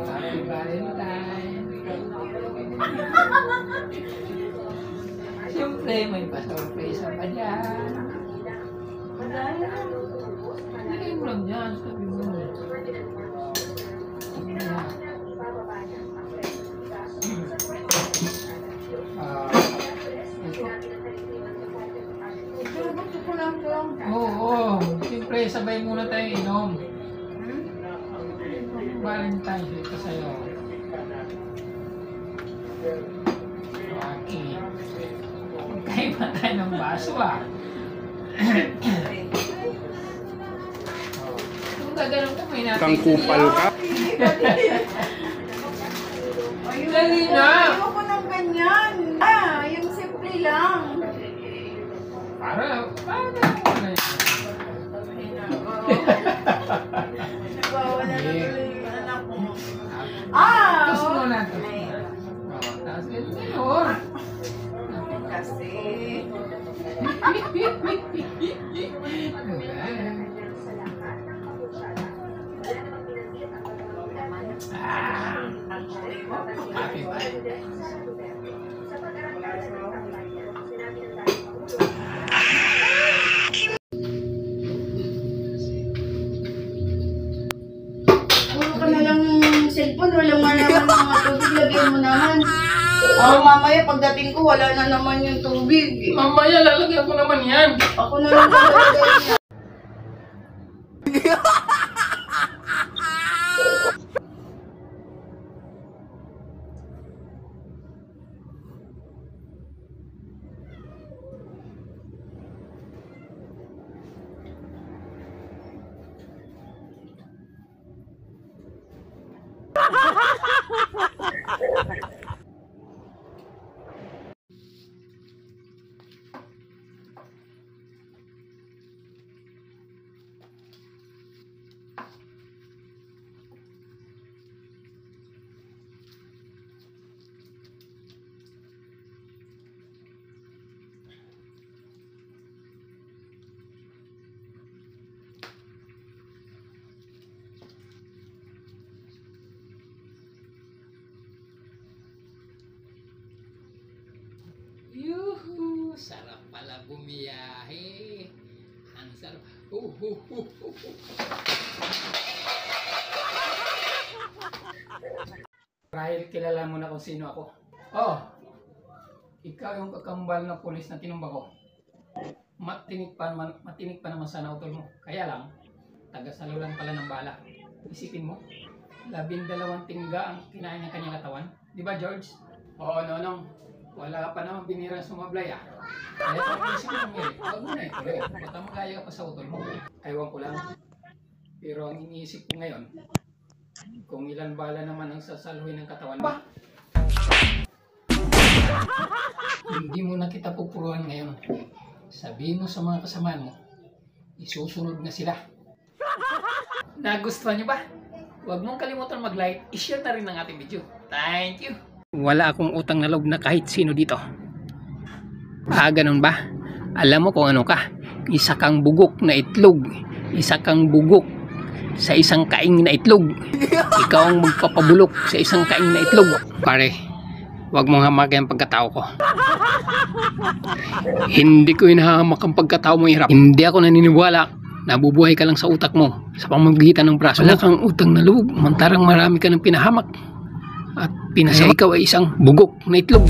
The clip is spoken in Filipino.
Happy Valentine. Siyempre, may pa-surprise pa dyan. Lagay mo lang yan, sabi mo. Oo, siyempre, sabay muna tayo inom. Valentine's Day pa sa'yo. Okay. Magkaiba tayo ng baso Kung gaganon ko, may natin. Kang kupal ka? Dali na! Ayoko ng ganyan. Yung simple lang. Para na yun. Nagwawa na tuloy yung anak mo. Tapos mo na ito. Tapos ganyan yun. Kasi. Happy birthday. Puro ka na lang cellphone, walang naman mga tubig, lagyan mo naman. Mamaya pagdating ko, wala na naman yung tubig. Mamaya, lalagyan ko naman yan. Ako na lang talaga. Yuhu! Sarap pala bumiyahe. Ang sarap. Rahil, kilala mo na kung sino ako. Oh! Ikaw yung kakambal na pulis na tinumba ko. Matinik pa naman sana utol mo. Kaya lang, taga-salo lang pala ng bala. Isipin mo, 12 tingga ang kinain ng kanyang katawan. Di ba, George? Oo, Nonong. Wala pa naman binirang sumablay Kaya pag-isip mo Mary, huwag mo na ituloy. Baka magaya ka pa sa utol mo. Aywan ko lang. Pero ang iniisip ko ngayon, kung ilan bala naman ang sasaluhin ng katawan ba? Hindi mo na kita pupuruan ngayon. Sabihin mo sa mga kasamahan mo, isusunod na sila. Nagustuhan niyo ba? Huwag mong kalimutan mag-like, i-share na rin ang ating video. Thank you! Wala akong utang na loob na kahit sino dito. Ganun ba? Alam mo kung ano ka? Isa kang bugok na itlog. Isa kang bugok sa isang kaing na itlog. Ikaw ang magpapabulok sa isang kaing na itlog. Pare, wag mong hamakin ang pagkatao ko. Hindi ko hinahamak ang pagkatao mo hirap. Hindi ako naniniwala. Nabubuhay ka lang sa utak mo sa pamamagitan ng braso. Wala kang utang na loob. Mantarang marami ka ng pinahamak. At pinasay ikaw ay isang bugok na itlog.